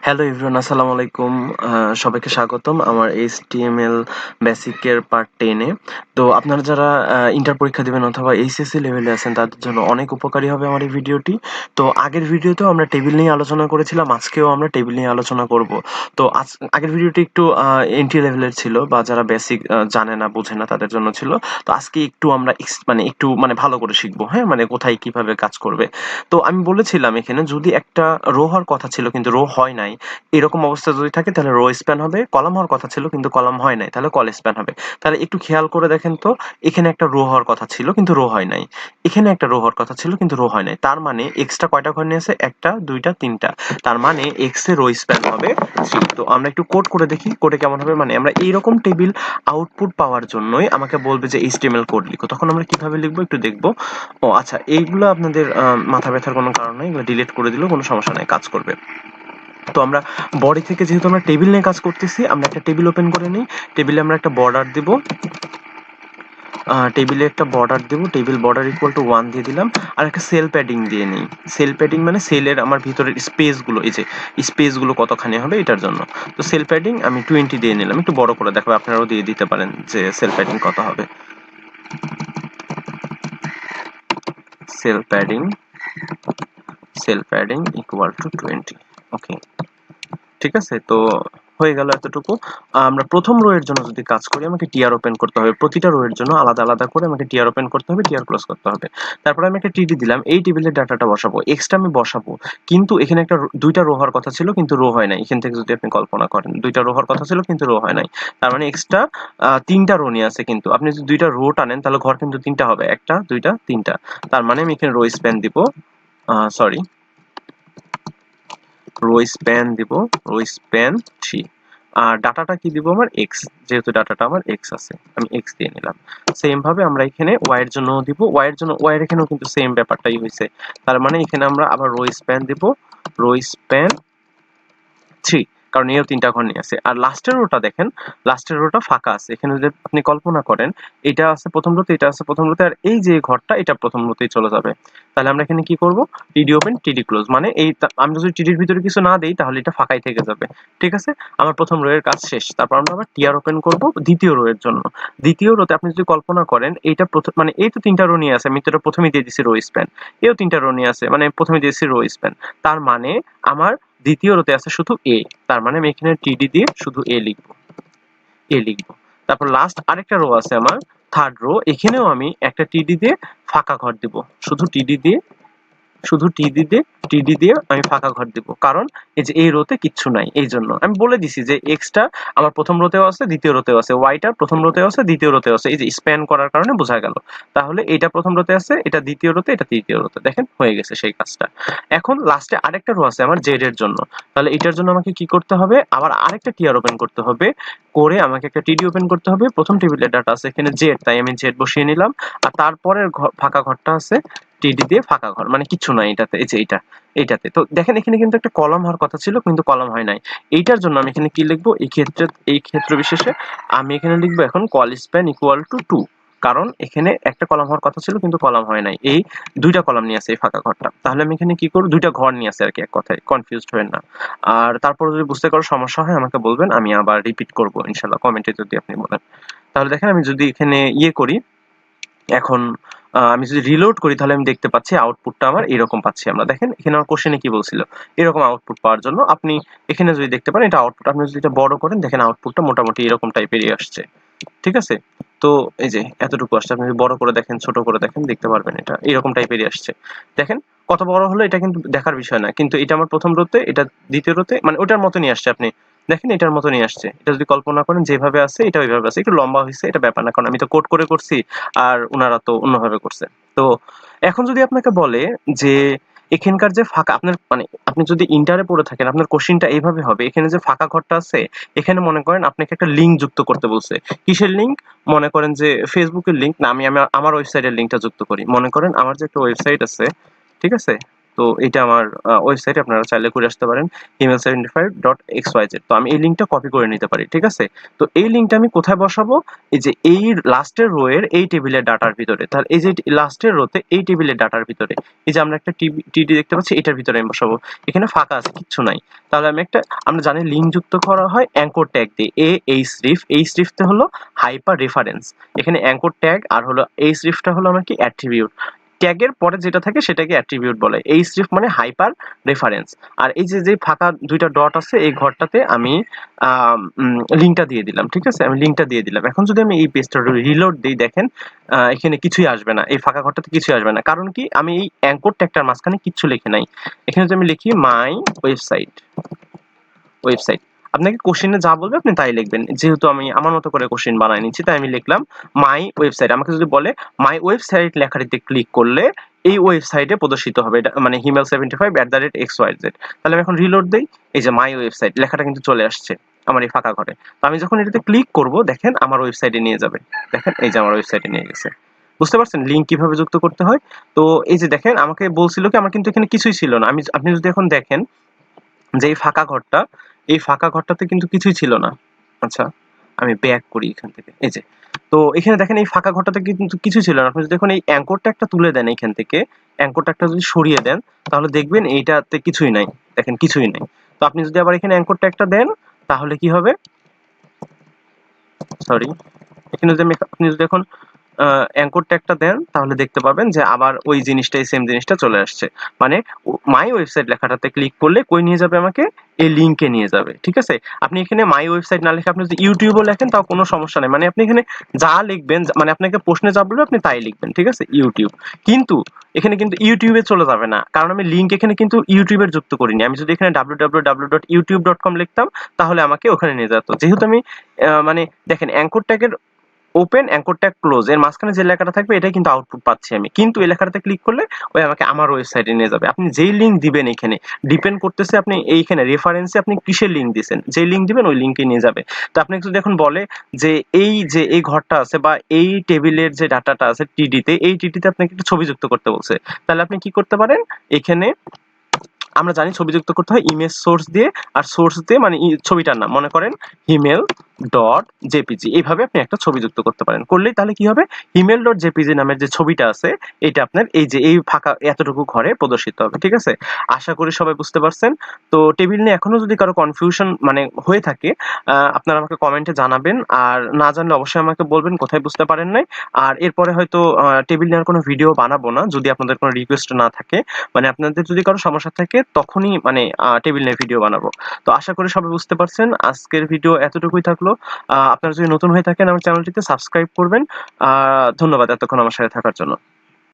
Hello everyone, আসসালামু আলাইকুম। সবাইকে স্বাগতম আমার HTML বেসিকের পার্ট 10 এ। তো আপনারা যারা ইন্টার পরীক্ষা দিবেন অথবা এইচএসসি লেভেলে আছেন তাদের জন্য অনেক উপকারী হবে আমার এই ভিডিওটি। তো আগের ভিডিওতেও আমরা টেবিল নিয়ে আলোচনা করেছিলাম, আজকেও আমরা টেবিল নিয়ে আলোচনা করব। তো আগের ভিডিওটি একটু এন্ট্রি লেভেলের ছিল বা যারা বেসিক জানে না বোঝে না তাদের জন্য ছিল। তো আজকে একটু আমরা একটু ভালো করে শিখবো, হ্যাঁ, মানে কোথায় কিভাবে কাজ করবে। তো আমি বলেছিলাম এখানে যদি একটা রো হওয়ার কথা ছিল কিন্তু রো হয় নাই, এরকম অবস্থা যদি থাকে তাহলে রো স্প্যান হবে। কলাম হওয়ার কথা ছিল কিন্তু কলাম হয় নাই, তাহলে কল স্প্যান হবে। তাহলে একটু খেয়াল করে দেখেন তো, এখানে একটা রো হওয়ার কথা ছিল কিন্তু রো হয় নাই, এখানে একটা রো হওয়ার কথা ছিল কিন্তু রো হয় নাই। তার মানে এক্সটা কয়টা ঘর নিয়েছে? একটা, দুইটা, তিনটা। তার মানে এক্স এর রো স্প্যান হবে 3। তো আমরা একটু কোড করে দেখি, কোডে কেমন হবে। মানে আমরা এইরকম টেবিল আউটপুট পাওয়ার জন্যই আমাকে বলবে যে HTML কোড লিখো, তখন আমরা কিভাবে লিখবো একটু দেখবো। ও আচ্ছা, এইগুলো আপনাদের মাথা ব্যথার কোনো কারণ নেই, এগুলো ডিলিট করে দিলেও কোনো সমস্যা নাই, কাজ করবে। তো আমরা বডি থেকে যেহেতু আমরা টেবিল নিয়ে কাজ করতেছি, আমরা একটা টেবিল ওপেন করে নিই। টেবিলে আমরা একটা বর্ডার দিব, টেবিলে একটা বর্ডার দেব, টেবিল বর্ডার ইকুয়াল টু 1 দিয়ে দিলাম। আর একটা সেল প্যাডিং দিয়ে নিই। সেল প্যাডিং মানে সেলের আমার ভিতরের স্পেসগুলো, এই যে স্পেসগুলো কতখানি হবে এটার জন্য। তো সেল প্যাডিং আমি 20 দিয়ে নিলাম, একটু বড় করে দেখাবো, আপনারাও দিয়ে দিতে পারেন যে সেল প্যাডিং কত হবে। Sell padding equal to 20। ওকে, ঠিক আছে। তো হয়ে গেল এতটুকু। আমরা প্রথম রো এর জন্য যদি কাজ করি আমাকে টিআর ওপেন করতে হবে, প্রতিটা রো এর জন্য আলাদা আলাদা করে আমাকে টিআর ওপেন করতে হবে, টিআর ক্লোজ করতে হবে। তারপরে আমি একটা টিডি দিলাম, এই টেবিলের ডাটাটা বসাবো, এক্সটা আমি বসাবো। কিন্তু এখানে একটা দুইটা রো হওয়ার কথা ছিল কিন্তু রো হয় নাই। এখান থেকে যদি আপনি কল্পনা করেন দুইটা রো হওয়ার কথা ছিল কিন্তু রো হয় নাই, তার মানে এক্সটা তিনটা রো নিয়ে আছে। কিন্তু আপনি যদি দুইটা রো টানেন তাহলে ঘর কিন্তু তিনটা হবে, একটা, দুইটা, তিনটা। তার মানে আমি এখানে রো স্প্যান দিব, সরি, রো স্প্যান দিব, রো স্প্যান 3। আর ডাটাটা কি দিব আমার? এক্স, যেহেতু ডাটাটা আমার এক্স আছে আমি এক্স দিয়ে নিলাম। সেম ভাবে আমরা এখানে ওয়াই এর জন্য দিব, ওয়াই এর জন্য ওয়াই এর এখানেও কিন্তু সেম ব্যাপারটাই হয়েছে। তার মানে এখানে আমরা আবার রো স্প্যান দিব, রো স্প্যান 3, কারণ এও তিনটা ঘর নিয়ে আছে। আর লাস্টের রোটা দেখেন, লাস্টের রোটা ফাঁকা আছে। এখানে যদি আপনি কল্পনা করেন এটা আছে প্রথম রোতে, এটা আছে প্রথম রোতে, আর এই যে ঘরটা এটা প্রথম রোতেই চলে যাবে। তাহলে আমরা এখানে কি করব? টিডি ওপেন টিডি ক্লোজ, মানে এই আমি যদি টিডির ভিতরে কিছু না দেই তাহলে এটা ফাঁকাই থেকে যাবে। ঠিক আছে, আমার প্রথম রো এর কাজ শেষ। তারপর আমরা আবার টিআর ওপেন করব দ্বিতীয় রো এর জন্য। দ্বিতীয় রোতে আপনি যদি কল্পনা করেন এইটা প্রথম, মানে এই তো তিনটা রো নিয়ে আছে, আমি তো এটা প্রথমেই দিয়ে দিছি রো স্প্যান, এও তিনটা রো নিয়ে আছে, মানে প্রথমে দিয়েছি রো স্প্যান। তার মানে আমার দ্বিতীয় রোতে আছে শুধু এ, তার মানে আমি এখানে টিডি দিয়ে শুধু এ লিখবো। তারপর লাস্ট আরেকটা রো আছে আমার, থার্ড রো, এখানেও আমি একটা টিডি দিয়ে ফাঁকা ঘর দিব, শুধু টিডি দিয়ে, শুধু টিডি দিয়ে আমি ফাঁকা ঘর দিব। কারণ এই যে এই রোতে কিচ্ছু নাই, এই জন্য আমি বলে দিছি যে এক্সটা আমার প্রথম রোতেও আছে দ্বিতীয় রোতেও আছে, ওয়াইটা প্রথম রোতেও আছে দ্বিতীয় রোতেও আছে, এই যে স্প্যান করার কারণে বোঝা গেল। তাহলে এটা প্রথম রোতে আছে, এটা দ্বিতীয় রোতে, এটা তৃতীয় রোতে, দেখেন হয়ে গেছে সেই কাজটা। এখন লাস্টে আরেকটা রো আছে আমার জেড এর জন্য। তাহলে এটার জন্য আমাকে কি করতে হবে? আবার আরেকটা টিআর ওপেন করতে হবে, করে আমাকে একটা টিডি ওপেন করতে হবে। প্রথম টেবিলের ডাটা আছে এখানে জেড, তাই আমি জেড বসিয়ে নিলাম। আর তারপরের ফাঁকা ঘরটা আছে টিডি দিয়ে ফাঁকা ঘর, মানে কিচ্ছু নাই এটাতে, এই যে এইটাতে। তো দেখেন এখানে কিন্তু একটা কলাম হওয়ার কথা ছিল কিন্তু কলাম হয় নাই। এইটার জন্য আমি এখানে কি লিখবো? এই ক্ষেত্র বিশেষে আমি এখানে লিখবো এখন কল স্প্যান ইকুয়াল টু 2। কারণ এখানে একটা কলাম হওয়ার কথা ছিল কিন্তু কলাম হয় নাই, এই দুইটা কলাম নিয়ে আছে এই ফাঁকা ঘরটা। তাহলে আমি এখানে কি করব? দুইটা ঘর নিয়ে আছে আর কি, এক কথায়, কনফিউজড হবেন না। আর তারপর যদি বুঝতে কারো সমস্যা হয় আমাকে বলবেন, আমি আবার রিপিট করব ইনশাআল্লাহ, কমেন্টে যদি আপনি বলেন। তাহলে দেখেন আমি যদি এখানে ইয়ে করি, এখন আমি যদি রিলোড করি তাহলে আমি দেখতে পাচ্ছি আউটপুটটা আমার এরকম পাচ্ছি আমরা। দেখেন এখানে আমার কোশ্চেনে কি বলছিল, এরকম আউটপুট পাওয়ার জন্য আপনি এখানে যদি দেখতে পারেন এটা আউটপুট, আপনি যদি এটা বড় করেন দেখেন আউটপুটটা মোটামুটি এরকম টাইপেরই আসছে। ঠিক আছে, তো এই যে এতটুকু আসছে, আপনি যদি বড় করে দেখেন ছোট করে দেখেন দেখতে পারবেন এটা এরকম টাইপেরই আসছে। দেখেন কত বড় হলো এটা কিন্তু দেখার বিষয় না, কিন্তু এটা আমার প্রথম রোতে, এটা দ্বিতীয় রোতে, মানে ওটার মতনই আসছে। আপনি দেখেন এটার মতনই আসছে, এটা যদি কল্পনা করেন যেভাবে আছে এটা ওইভাবে আছে, একটু লম্বা হয়েছে এটা ব্যাপার না, কারণ আমি তো কোড করে করছি আর ওনারা তো অন্যভাবে করছে। তো এখন যদি আপনাকে বলে যে এখানকার যে ফাঁকা, আপনার মানে আপনি যদি ইন্টারে পড়ে থাকেন আপনার কোশ্চেনটা এইভাবে হবে, এখানে যে ফাঁকা ঘরটা আছে এখানে মনে করেন আপনাকে একটা লিঙ্ক যুক্ত করতে বলছে। কিসের লিঙ্ক? মনে করেন যে ফেসবুকের লিঙ্ক না, আমি আমার ওয়েবসাইটের লিঙ্কটা যুক্ত করি। মনে করেন আমার যে একটা ওয়েবসাইট আছে, ঠিক আছে, তো এটা আমার ওয়েবসাইট, আপনারা চাইলে করে আসতে পারেন email75.xyz। তো আমি এই লিঙ্কটা কপি করে নিতে পারি, ঠিক আছে। তো এই লিঙ্কটা আমি কোথায় বসাবো, এই যে এই লাস্টের রো এর এই টেবিলের ডাটার ভিতরে, তাহলে এই যে লাস্টের রোতে এই টেবিলের ডাটার ভিতরে এই যে আমরা একটা টিডি দেখতে পাচ্ছি, এটার ভিতরে আমি বসাবো। এখানে ফাঁকা আছে, কিচ্ছু নাই। তাহলে আমি একটা, আমরা জানি লিঙ্ক যুক্ত করা হয় অ্যাঙ্কর ট্যাগ দিয়ে, href তে হলো হাইপার রেফারেন্স, এখানে অ্যাঙ্কর ট্যাগ, আর হলো href-টা হলো আমার কি অ্যাট্রিবিউট, ট্যাগের পরে যেটা থাকে সেটাকে অ্যাট্রিবিউট বলে। href মানে হাইপার রেফারেন্স। আর এই যে ফাঁকা দুইটা ডট আছে এই ঘরটাতে আমি লিঙ্কটা দিয়ে দিলাম, ঠিক আছে, আমি লিঙ্কটা দিয়ে দিলাম। এখন যদি আমি এই পেজটা রিলোড দিই, দেখেন এখানে কিছুই আসবে না, এই ফাঁকা ঘরটাতে কিছুই আসবে না। কারণ কি, আমি এই অ্যাঙ্কর ট্যাগটার মাঝখানে কিচ্ছু লিখে নাই। এখানে যদি আমি লিখি মাই ওয়েবসাইট, আপনাকে কোশ্চেনে যা বলবে আপনি তাই লিখবেন। যেহেতু আমি আমার মতো করে কোশ্চেন বানাই নিচ্ছি, তাই আমি লিখলাম মাই ওয়েবসাইট। আমাকে যদি বলে মাই ওয়েবসাইট লেখাটিতে ক্লিক করলে এই ওয়েবসাইটে প্রদর্শিত হবে, এটা মানে himal75@xyz। তাহলে আমি এখন রিলোড দেই, এই যে মাই ওয়েবসাইট লেখাটা কিন্তু চলে আসছে আমার এই ফাঁকা ঘরে। তো আমি যখন এটাতে ক্লিক করব, দেখেন আমার ওয়েবসাইটে নিয়ে যাবে, দেখেন এই যে আমার ওয়েবসাইটে নিয়ে গেছে। বুঝতে পারছেন লিঙ্ক কিভাবে যুক্ত করতে হয়? তো এই যে দেখেন, আমাকে বলছিল কি, আমার কিন্তু এখানে কিছুই ছিল না। আপনি যদি এখন দেখেন যে এই ফাঁকা ঘরটা, এই ফাঁকা ঘরটাতে কিন্তু কিছুই ছিল না। আচ্ছা, আমি ব্যাক করি এখান থেকে, এই যে, তো এখানে দেখেন এই ফাঁকা ঘরটাতে কিন্তু কিছু ছিল না। আপনি যদি এখন এই অ্যাঙ্করটা একটা তুলে দেন, এখান থেকে অ্যাঙ্করটা একটা যদি সরিয়ে দেন, তাহলে দেখবেন এইটাতে কিছুই নাই, দেখেন কিছুই নাই। তো আপনি যদি আবার এখানে অ্যাঙ্করটা একটা দেন, তাহলে কি হবে, সরি, এখানে যদি আপনি যদি এখন অ্যাঙ্কর ট্যাগটা দেন, তাহলে দেখতে পাবেন যে আবার ওই জিনিসটাই, সেম জিনিসটা চলে আসছে। মানে মাই ওয়েবসাইট লেখাটাতে ক্লিক করলে কই নিয়ে যাবে আমাকে, এই লিংকে নিয়ে যাবে, ঠিক আছে। আপনি এখানে মাই ওয়েবসাইট না লিখে আপনি যদি ইউটিউবও লেখেন তাও কোনো সমস্যা নেই। মানে আপনি এখানে যা লিখবেন, মানে আপনাকে প্রশ্নে যা বলবে আপনি তাই লিখবেন, ঠিক আছে, ইউটিউব। কিন্তু এখানে কিন্তু ইউটিউবে চলে যাবে না, কারণ আমি লিংক এখানে কিন্তু ইউটিউবের যুক্ত করিনি। আমি যদি এখানে www.youtube.com লিখতাম, তাহলে আমাকে ওখানে নিয়ে যেত। যেহেতু আমি মানে দেখেন অ্যাঙ্কর ট্যাগের ওপেন, অ্যাঙ্কর ট্যাগ ক্লোজ, এর মাঝখানে যে লেখাটা থাকবে এটাই কিন্তু আউটপুট পাচ্ছি আমি। কিন্তু এই লেখাটাতে ক্লিক করলে ওই আমাকে আমার ওয়েবসাইটে নিয়ে যাবে। আপনি যেই লিঙ্ক দিবেন এখানে ডিপেন্ড করতেছে আপনি এইখানে রেফারেন্সে আপনি কিসের লিঙ্ক দিবেন, যেই লিঙ্ক দিবেন ওই লিঙ্কে নিয়ে যাবে। তো আপনি যদি এখন বলে যে এই ঘরটা আছে বা এই টেবিলের যে ডাটাটা আছে টিডিতে, এই টিডিতে আপনাকে একটা ছবি যুক্ত করতে বলছে, তাহলে আপনি কি করতে পারেন, এখানে আমরা জানি ছবি যুক্ত করতে হয় ইমেজ সোর্স দিয়ে, আর সোর্স দিয়ে মানে ছবিটার নাম, মনে করেন himail.jpg, এইভাবে আপনি একটা ছবি যুক্ত করতে পারেন। করলেই তাহলে কি হবে, himail.jpg নামের যে ছবিটা আছে এটা আপনার এই যে এই ফাঁকা এতটুকু ঘরে প্রদর্শিত হবে, ঠিক আছে। আশা করি সবাই বুঝতে পারছেন। তো টেবিল নিয়ে এখনো যদি কারো কনফিউশন মানে হয়ে থাকে, আপনারা আমাকে কমেন্টে জানাবেন, আর না জানলে অবশ্যই আমাকে বলবেন কোথায় বুঝতে পারেন নাই। আর এরপরে হয়তো টেবিল নেওয়ার কোনো ভিডিও বানাবো না, যদি আপনাদের কোনো রিকোয়েস্ট না থাকে, মানে আপনাদের যদি কারো সমস্যা থাকে তখনই মানে টেবিল নিয়ে ভিডিও বানাবো। তো আশা করি সবাই বুঝতে পারছেন। আজকের ভিডিও এতটুকুই থাকলো। আপনারা যদি নতুন হয়ে থাকেন আমার চ্যানেলটিতে সাবস্ক্রাইব করবেন। ধন্যবাদ এতক্ষণ আমার সাথে থাকার জন্য।